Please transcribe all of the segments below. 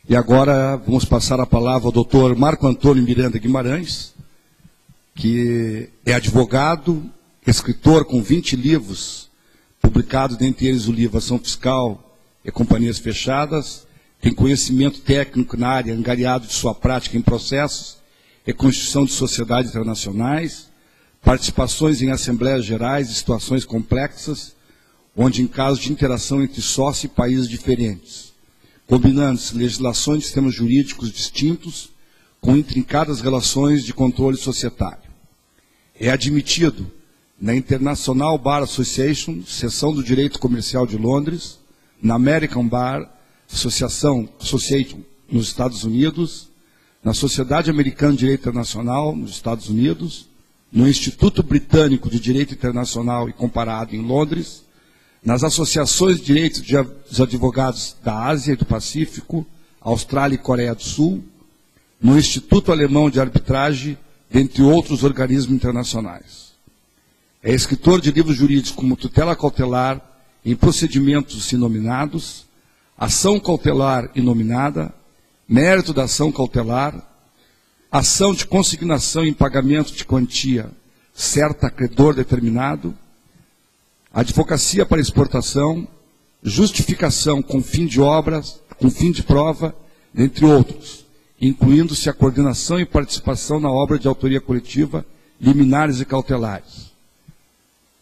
E agora vamos passar a palavra ao doutor Marco Antônio Miranda Guimarães, que é advogado, escritor com 20 livros, publicados, dentre eles o livro Ação Fiscal e Companhias Fechadas, tem conhecimento técnico na área, angariado de sua prática em processos e constituição de sociedades internacionais, participações em assembleias gerais e situações complexas, onde em casos de interação entre sócio e países diferentes, combinando-se legislações de sistemas jurídicos distintos com intrincadas relações de controle societário. É admitido na International Bar Association, seção do Direito Comercial de Londres, na American Bar Association nos Estados Unidos, na Sociedade Americana de Direito Internacional nos Estados Unidos, no Instituto Britânico de Direito Internacional e Comparado em Londres, nas associações de direitos dos advogados da Ásia e do Pacífico, Austrália e Coreia do Sul, no Instituto Alemão de Arbitragem, dentre outros organismos internacionais. É escritor de livros jurídicos como Tutela Cautelar em Procedimentos Inominados, Ação Cautelar Inominada, Mérito da Ação Cautelar, Ação de Consignação em Pagamento de Quantia Certa a Credor Determinado, Advocacia para Exportação, Justificação com fim de obras, com fim de prova, entre outros, incluindo-se a coordenação e participação na obra de autoria coletiva, liminares e cautelares.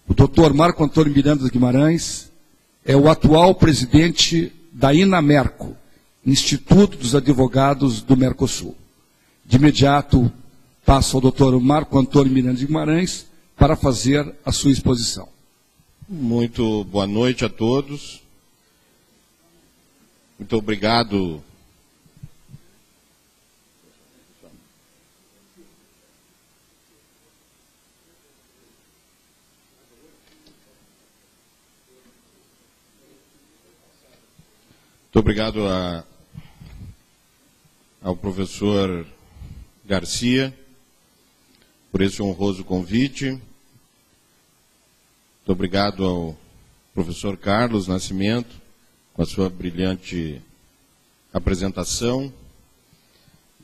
O doutor Marco Antônio Miranda Guimarães é o atual presidente da INAMERCO, Instituto dos Advogados do Mercosul. De imediato, passo ao doutor Marco Antônio Miranda Guimarães para fazer a sua exposição. Muito boa noite a todos. Muito obrigado. Muito obrigado ao professor Garcia por esse honroso convite. Muito obrigado ao professor Carlos Nascimento, com a sua brilhante apresentação,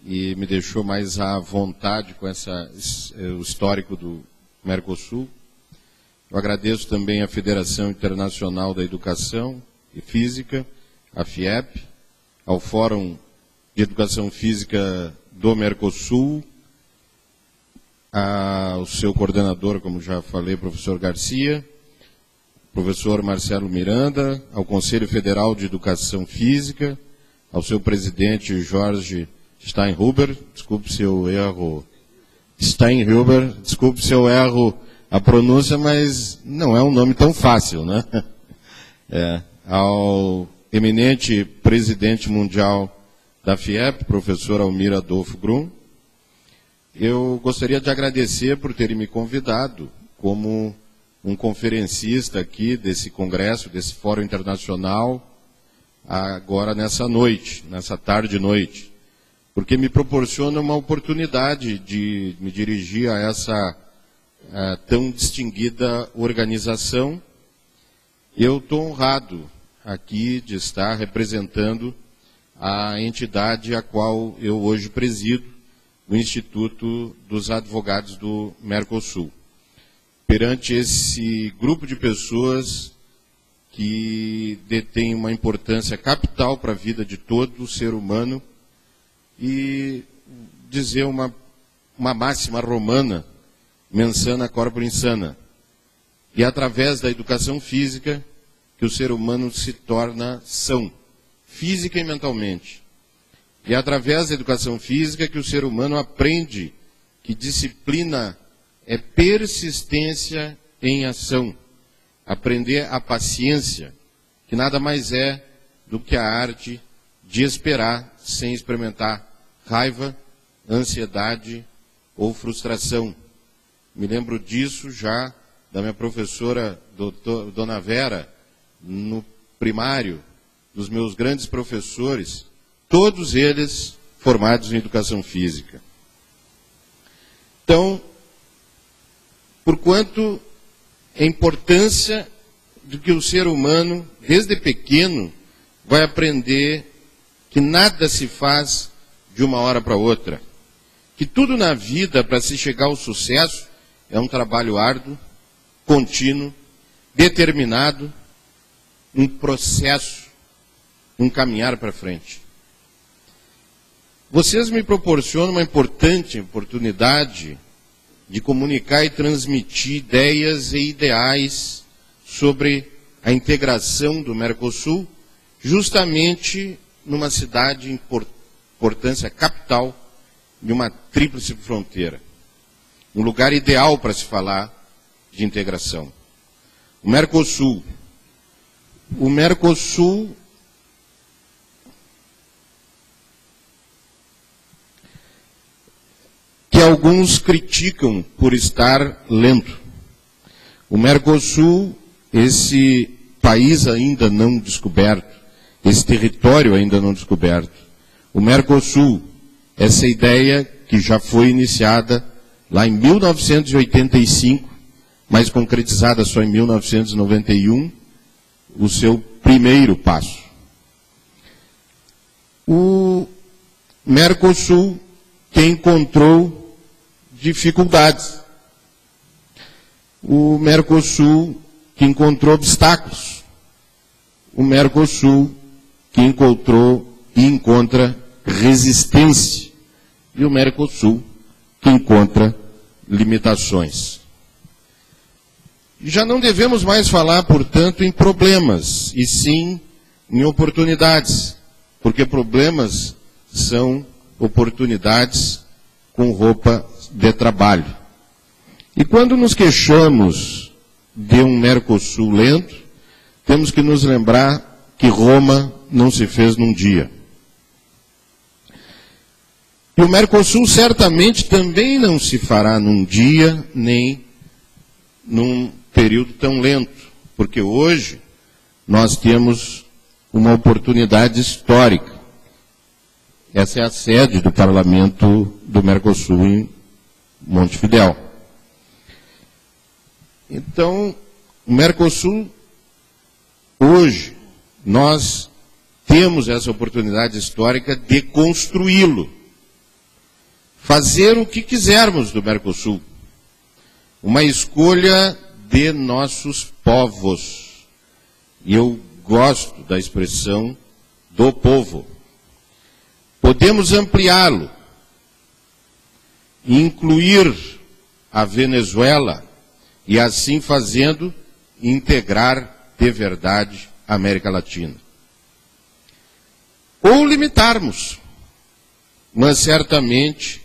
e me deixou mais à vontade com o histórico do Mercosul. Eu agradeço também à Federação Internacional da Educação e Física, a FIEP, ao Fórum de Educação Física do Mercosul, ao seu coordenador, como já falei, professor Garcia, professor Marcelo Miranda, ao Conselho Federal de Educação Física, ao seu presidente Jorge Steinhuber, desculpe se eu erro a pronúncia, mas não é um nome tão fácil, né? Ao eminente presidente mundial da FIEP, professor Almir Adolfo Grum, eu gostaria de agradecer por terem me convidado como um conferencista aqui desse congresso, desse fórum internacional, agora nessa noite, nessa tarde e noite, porque me proporciona uma oportunidade de me dirigir a essa tão distinguida organização. Eu estou honrado aqui de estar representando a entidade a qual eu hoje presido, o Instituto dos Advogados do Mercosul. Perante esse grupo de pessoas que detém uma importância capital para a vida de todo o ser humano, e dizer uma máxima romana, mens sana corpore insana. E através da educação física que o ser humano se torna são, física e mentalmente. E através da educação física que o ser humano aprende que disciplina é persistência em ação. Aprender a paciência, que nada mais é do que a arte de esperar sem experimentar raiva, ansiedade ou frustração. Me lembro disso já da minha professora, Dona Vera, no primário, dos meus grandes professores, todos eles formados em educação física. Então, porquanto a importância de que o ser humano, desde pequeno, vai aprender que nada se faz de uma hora para outra, que tudo na vida, para se chegar ao sucesso, é um trabalho árduo, contínuo, determinado, um processo, um caminhar para frente. Vocês me proporcionam uma importante oportunidade de comunicar e transmitir ideias e ideais sobre a integração do Mercosul, justamente numa cidade de importância capital de uma tríplice fronteira. Um lugar ideal para se falar de integração. O Mercosul. O Mercosul que alguns criticam por estar lento. O Mercosul, esse país ainda não descoberto, esse território ainda não descoberto. O Mercosul, essa ideia que já foi iniciada lá em 1985, mas concretizada só em 1991, o seu primeiro passo. O Mercosul que encontrou dificuldades. O Mercosul que encontrou obstáculos. O Mercosul que encontrou e encontra resistência. E o Mercosul que encontra limitações. Já não devemos mais falar, portanto, em problemas, e sim em oportunidades, porque problemas são oportunidades com roupa de trabalho. E quando nos queixamos de um Mercosul lento, temos que nos lembrar que Roma não se fez num dia. E o Mercosul certamente também não se fará num dia, nem num período tão lento, porque hoje nós temos uma oportunidade histórica. Essa é a sede do Parlamento do Mercosul em Montevidéu. Então, o Mercosul, hoje, nós temos essa oportunidade histórica de construí-lo. Fazer o que quisermos do Mercosul. Uma escolha de nossos povos. E eu gosto da expressão do povo. Podemos ampliá-lo, incluir a Venezuela e, assim fazendo, integrar de verdade a América Latina. Ou limitarmos, mas certamente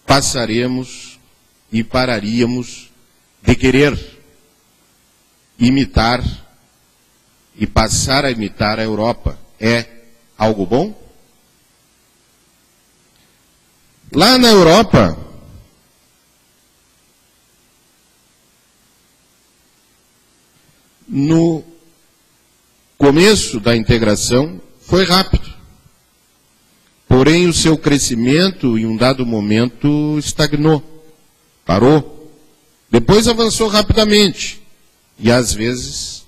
passaremos e pararíamos de querer imitar e passar a imitar a Europa. É algo bom? Lá na Europa, no começo da integração, foi rápido. Porém, o seu crescimento, em um dado momento, estagnou, parou. Depois avançou rapidamente, e às vezes,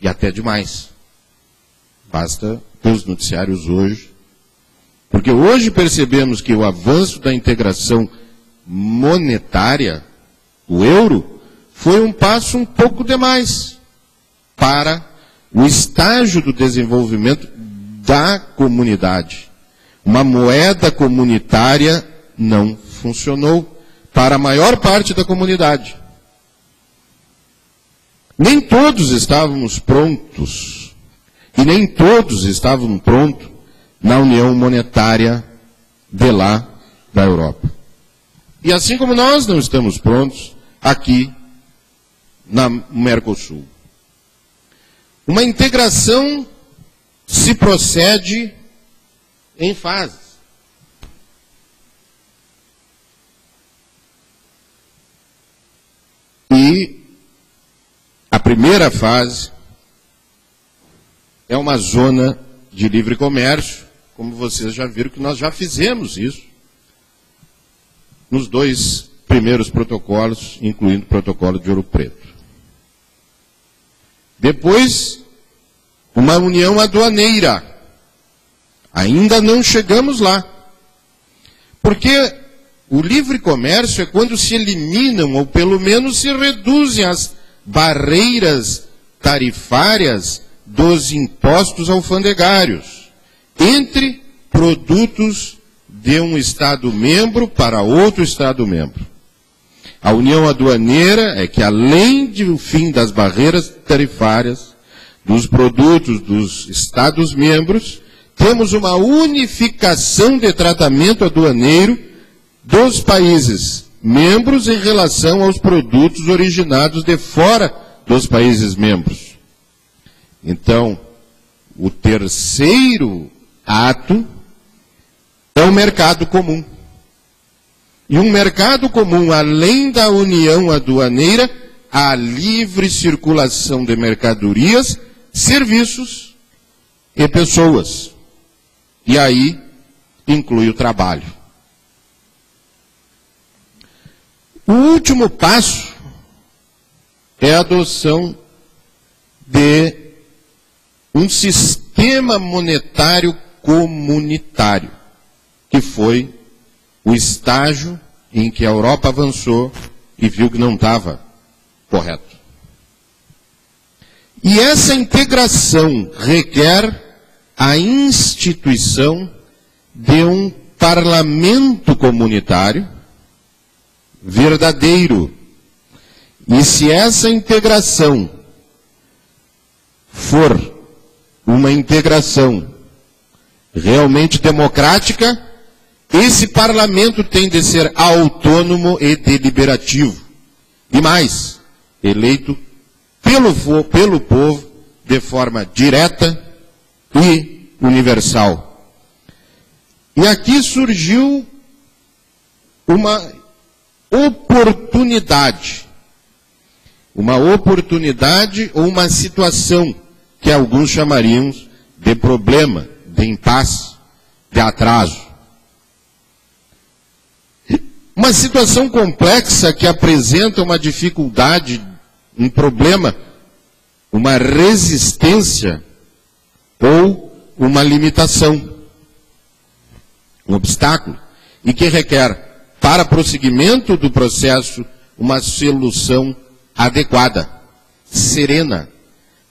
e até demais. Basta ver os noticiários hoje. Porque hoje percebemos que o avanço da integração monetária, o euro, foi um passo um pouco demais para o estágio do desenvolvimento da comunidade. Uma moeda comunitária não funcionou para a maior parte da comunidade. Nem todos estávamos prontos, e nem todos estavam prontos na União Monetária de lá da Europa. E assim como nós não estamos prontos aqui no Mercosul. Uma integração se procede em fases. E a primeira fase é uma zona de livre comércio, como vocês já viram que nós já fizemos isso nos 2 primeiros protocolos, incluindo o protocolo de Ouro Preto. Depois, uma união aduaneira, Ainda não chegamos lá. Porque o livre comércio é quando se eliminam, ou pelo menos se reduzem as barreiras tarifárias dos impostos alfandegários entre produtos de um Estado-membro para outro Estado-membro. A união aduaneira é que, além do fim das barreiras tarifárias dos produtos dos Estados-membros, temos uma unificação de tratamento aduaneiro dos países membros em relação aos produtos originados de fora dos países membros. Então, o terceiro ato é o mercado comum. E um mercado comum, além da união aduaneira, a livre circulação de mercadorias, serviços e pessoas. E aí inclui o trabalho. O último passo é a adoção de um sistema monetário comunitário, que foi o estágio em que a Europa avançou e viu que não estava correto. E essa integração requer a instituição de um parlamento comunitário verdadeiro. E se essa integração for uma integração realmente democrática, esse parlamento tem de ser autônomo e deliberativo. E mais, eleito pelo povo de forma direta e universal. E aqui surgiu uma oportunidade ou uma situação que alguns chamariam de problema, de impasse, de atraso. Uma situação complexa que apresenta uma dificuldade, um problema, uma resistência ou uma limitação, um obstáculo, e que requer, para prosseguimento do processo, uma solução adequada, serena,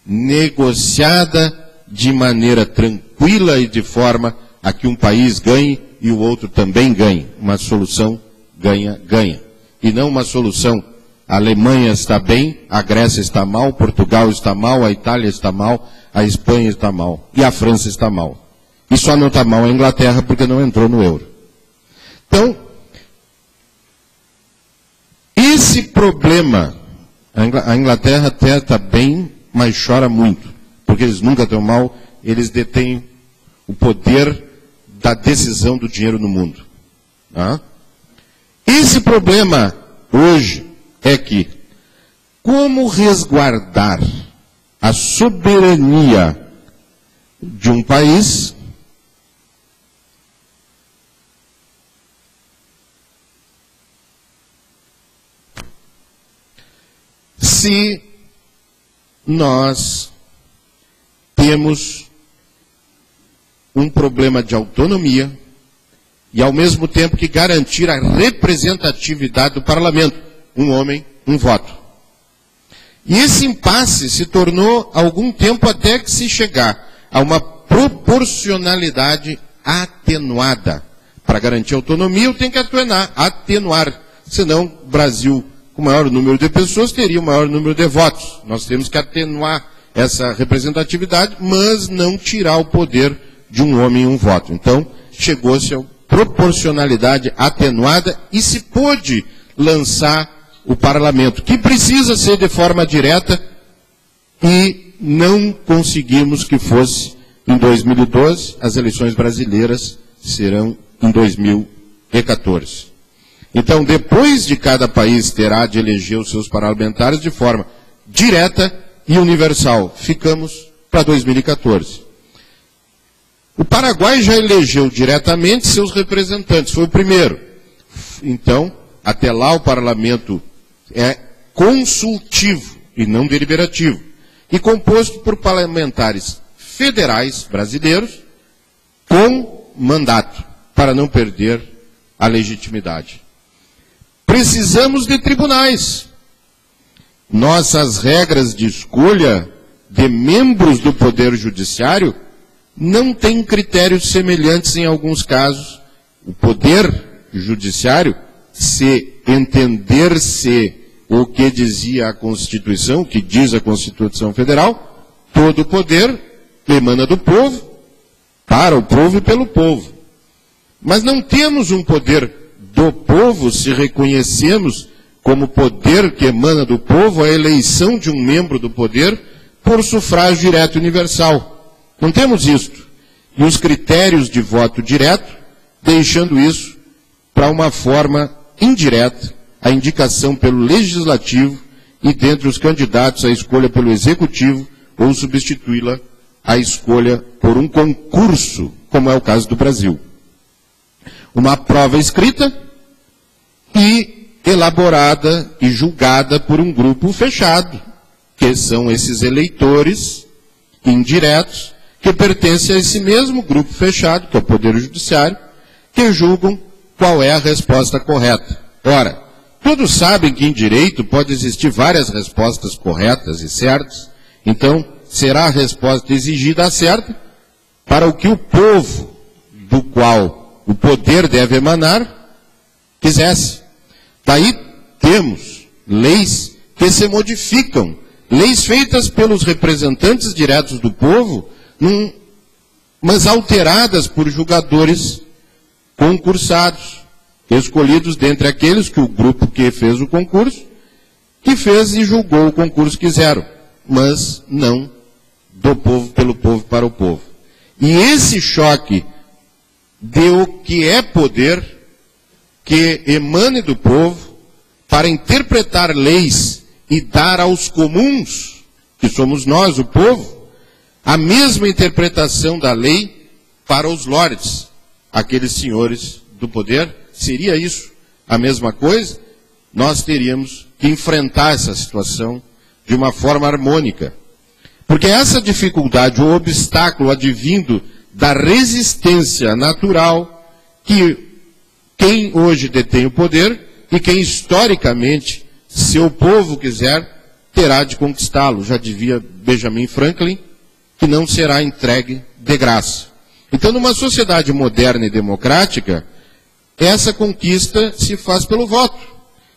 negociada de maneira tranquila e de forma a que um país ganhe e o outro também ganhe. Uma solução ganha-ganha. E não uma solução, a Alemanha está bem, a Grécia está mal, Portugal está mal, a Itália está mal, a Espanha está mal e a França está mal. E só não está mal a Inglaterra porque não entrou no euro. Então, esse problema, a Inglaterra até está bem, mas chora muito, porque eles nunca estão mal, eles detêm o poder da decisão do dinheiro no mundo. Tá? Esse problema hoje é que, como resguardar a soberania de um país se nós temos um problema de autonomia e, ao mesmo tempo, que garantir a representatividade do parlamento, um homem, um voto. E esse impasse se tornou, há algum tempo, até que se chegar a uma proporcionalidade atenuada. Para garantir autonomia, eu tenho que atenuar. Senão, o Brasil, com o maior número de pessoas, teria o maior número de votos. Nós temos que atenuar essa representatividade, mas não tirar o poder de um homem e um voto. Então, chegou-se a proporcionalidade atenuada e se pôde lançar o parlamento, que precisa ser de forma direta, e não conseguimos que fosse em 2012, as eleições brasileiras serão em 2014. Então, depois de cada país terá de eleger os seus parlamentares de forma direta e universal. Ficamos para 2014. O Paraguai já elegeu diretamente seus representantes, foi o primeiro. Então, até lá o parlamento é consultivo e não deliberativo, e composto por parlamentares federais brasileiros, com mandato, para não perder a legitimidade. Precisamos de tribunais. Nossas regras de escolha de membros do Poder Judiciário não têm critérios semelhantes em alguns casos. O Poder Judiciário, se entender-se o que dizia a Constituição, que diz a Constituição Federal, todo o poder emana do povo, para o povo e pelo povo. Mas não temos um poder do povo se reconhecemos como poder que emana do povo a eleição de um membro do poder por sufrágio direto universal. Não temos isto. E os critérios de voto direto, deixando isso para uma forma indireta, a indicação pelo legislativo e dentre os candidatos a escolha pelo executivo ou substituí-la a escolha por um concurso, como é o caso do Brasil. Uma prova escrita e elaborada e julgada por um grupo fechado, que são esses eleitores indiretos, que pertencem a esse mesmo grupo fechado, que é o Poder Judiciário, que julgam qual é a resposta correta. Ora, todos sabem que em direito pode existir várias respostas corretas e certas, então será a resposta exigida a certa para o que o povo, do qual o poder deve emanar, quisesse. Daí temos leis que se modificam, leis feitas pelos representantes diretos do povo, mas alteradas por julgadores concursados, escolhidos dentre aqueles que o grupo que fez o concurso, que fez e julgou o concurso que quiseram, mas não do povo, pelo povo, para o povo. E esse choque de o que é poder, que emane do povo, para interpretar leis e dar aos comuns, que somos nós, o povo, a mesma interpretação da lei para os lords, aqueles senhores do poder. Seria isso a mesma coisa? Nós teríamos que enfrentar essa situação de uma forma harmônica. Porque essa dificuldade, o obstáculo advindo da resistência natural que quem hoje detém o poder e quem historicamente, se o povo quiser, terá de conquistá-lo. Já dizia Benjamin Franklin, que não será entregue de graça. Então, numa sociedade moderna e democrática, essa conquista se faz pelo voto,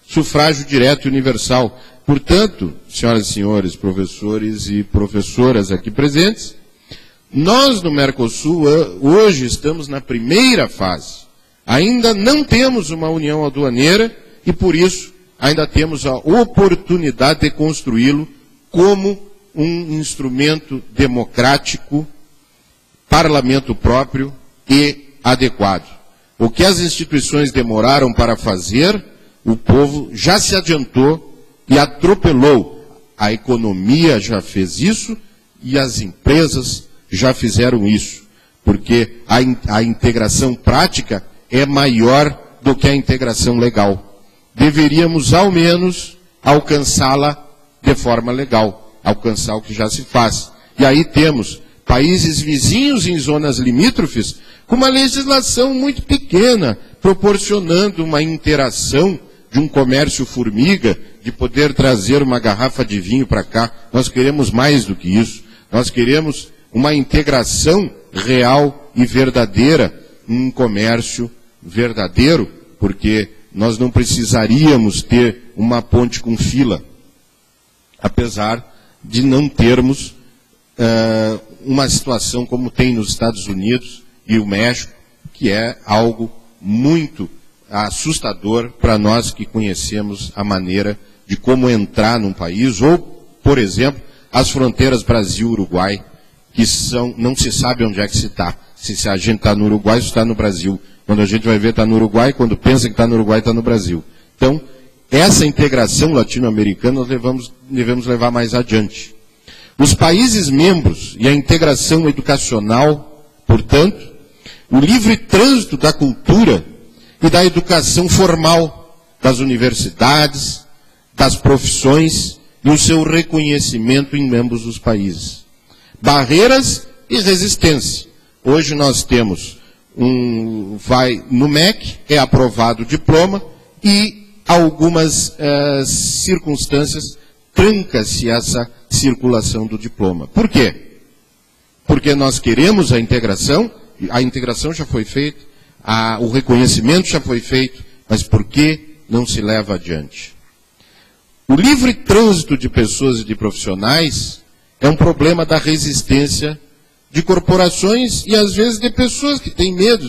sufrágio direto e universal. Portanto, senhoras e senhores, professores e professoras aqui presentes, nós no Mercosul hoje estamos na primeira fase. Ainda não temos uma união aduaneira e, por isso, ainda temos a oportunidade de construí-lo como um instrumento democrático, parlamento próprio e adequado. O que as instituições demoraram para fazer, o povo já se adiantou e atropelou. A economia já fez isso e as empresas já fizeram isso, porque a integração prática é maior do que a integração legal. Deveríamos, ao menos, alcançá-la de forma legal, alcançar o que já se faz. E aí temos países vizinhos em zonas limítrofes com uma legislação muito pequena, proporcionando uma interação de um comércio formiga, de poder trazer uma garrafa de vinho para cá. Nós queremos mais do que isso. Nós queremos uma integração real e verdadeira, um comércio verdadeiro, porque nós não precisaríamos ter uma ponte com fila, apesar de não termos uma situação como tem nos Estados Unidos e o México, que é algo muito assustador para nós que conhecemos a maneira de como entrar num país, ou, por exemplo, as fronteiras Brasil-Uruguai, que não se sabe onde é que se está. Se a gente está no Uruguai, se está no Brasil. Quando a gente vai ver, está no Uruguai, quando pensa que está no Uruguai, está no Brasil. Então, essa integração latino-americana nós devemos levar mais adiante. Os países membros e a integração educacional, portanto, o livre trânsito da cultura e da educação formal, das universidades, das profissões e o seu reconhecimento em membros dos países. Barreiras e resistência. Hoje nós temos vai no MEC, é aprovado o diploma e algumas circunstâncias tranca-se essa circulação do diploma. Por quê? Porque nós queremos a integração já foi feita, o reconhecimento já foi feito, mas por que não se leva adiante? O livre trânsito de pessoas e de profissionais é um problema da resistência de corporações e, às vezes, de pessoas que têm medo.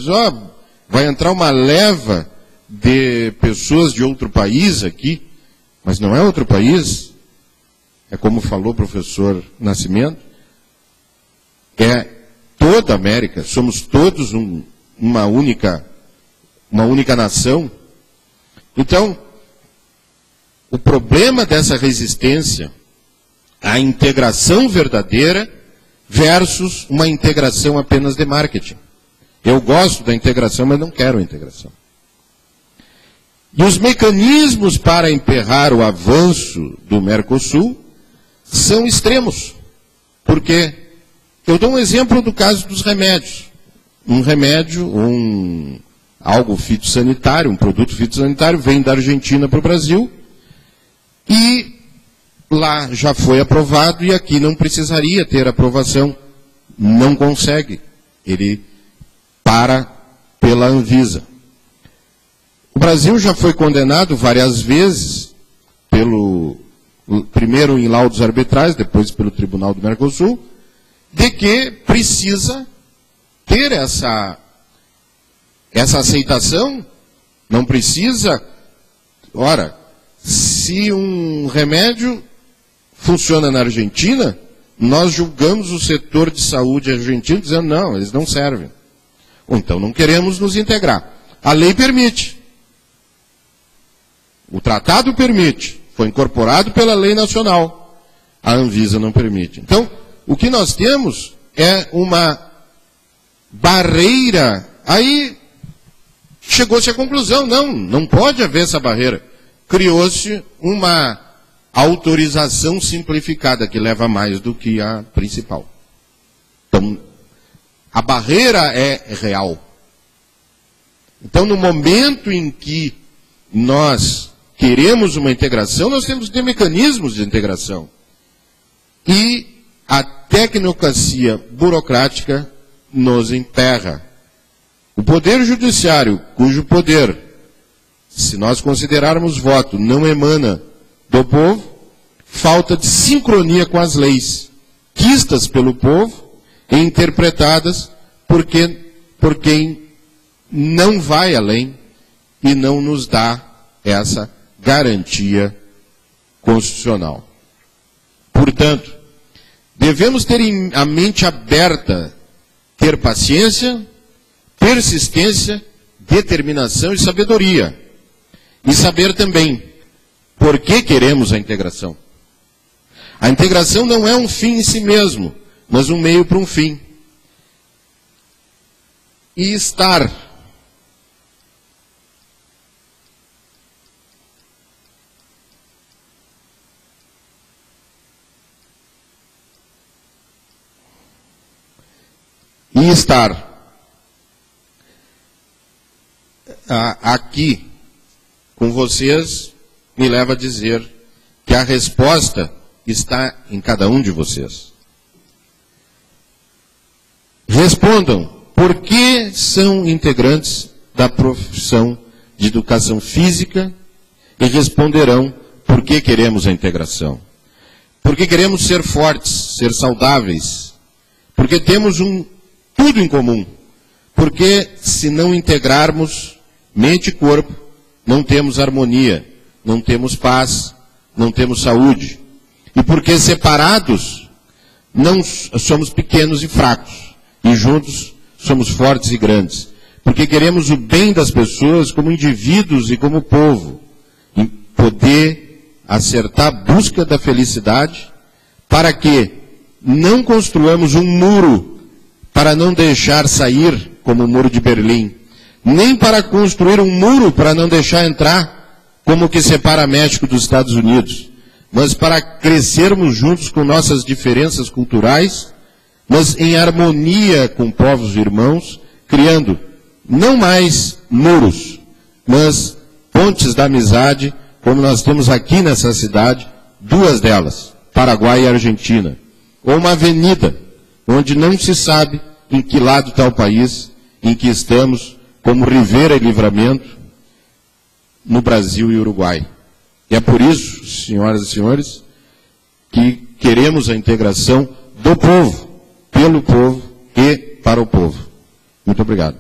Vai entrar uma leva de pessoas de outro país aqui, mas não é outro país. É como falou o professor Nascimento, é toda a América, somos todos uma única nação. Então, o problema dessa resistência à integração verdadeira versus uma integração apenas de marketing. Eu gosto da integração, mas não quero a integração. E os mecanismos para emperrar o avanço do Mercosul são extremos. Porque eu dou um exemplo do caso dos remédios. Um remédio, algo fitossanitário, um produto fitossanitário, vem da Argentina para o Brasil e lá já foi aprovado e aqui não precisaria ter aprovação. Não consegue. Ele para pela Anvisa. O Brasil já foi condenado várias vezes, primeiro em laudos arbitrais, depois pelo Tribunal do Mercosul, de que precisa ter essa aceitação. Não precisa. Ora, se um remédio funciona na Argentina, nós julgamos o setor de saúde argentino dizendo, não, eles não servem. Ou então não queremos nos integrar. A lei permite. O tratado permite. Foi incorporado pela lei nacional. A Anvisa não permite. Então, o que nós temos é uma barreira. Aí chegou-se à conclusão, não pode haver essa barreira. Criou-se uma autorização simplificada, que leva mais do que a principal. Então, a barreira é real. Então, no momento em que nós queremos uma integração, nós temos que ter mecanismos de integração. E a tecnocracia burocrática nos emperra. O poder judiciário, cujo poder, se nós considerarmos voto, não emana do povo, falta de sincronia com as leis, quistas pelo povo e interpretadas por quem não vai além e não nos dá essa garantia constitucional. Portanto, devemos ter a mente aberta, ter paciência, persistência, determinação e sabedoria. E saber também por que queremos a integração. A integração não é um fim em si mesmo, mas um meio para um fim. E estar aqui com vocês me leva a dizer que a resposta está em cada um de vocês. Respondam por que são integrantes da profissão de educação física e responderão por que queremos a integração. Porque queremos ser fortes, ser saudáveis, porque temos tudo em comum. Porque se não integrarmos mente e corpo, não temos harmonia, não temos paz, não temos saúde. E porque separados, não somos pequenos e fracos. E juntos somos fortes e grandes. Porque queremos o bem das pessoas como indivíduos e como povo. E poder acertar a busca da felicidade para que não construamos um muro para não deixar sair, como o muro de Berlim, nem para construir um muro para não deixar entrar, como o que separa México dos Estados Unidos, mas para crescermos juntos com nossas diferenças culturais, mas em harmonia com povos irmãos, criando não mais muros, mas pontes da amizade, como nós temos aqui nessa cidade, duas delas, Paraguai e Argentina. Ou uma avenida, onde não se sabe em que lado está o país, em que estamos, como Rivera e Livramento, no Brasil e Uruguai. E é por isso, senhoras e senhores, que queremos a integração do povo, pelo povo e para o povo. Muito obrigado.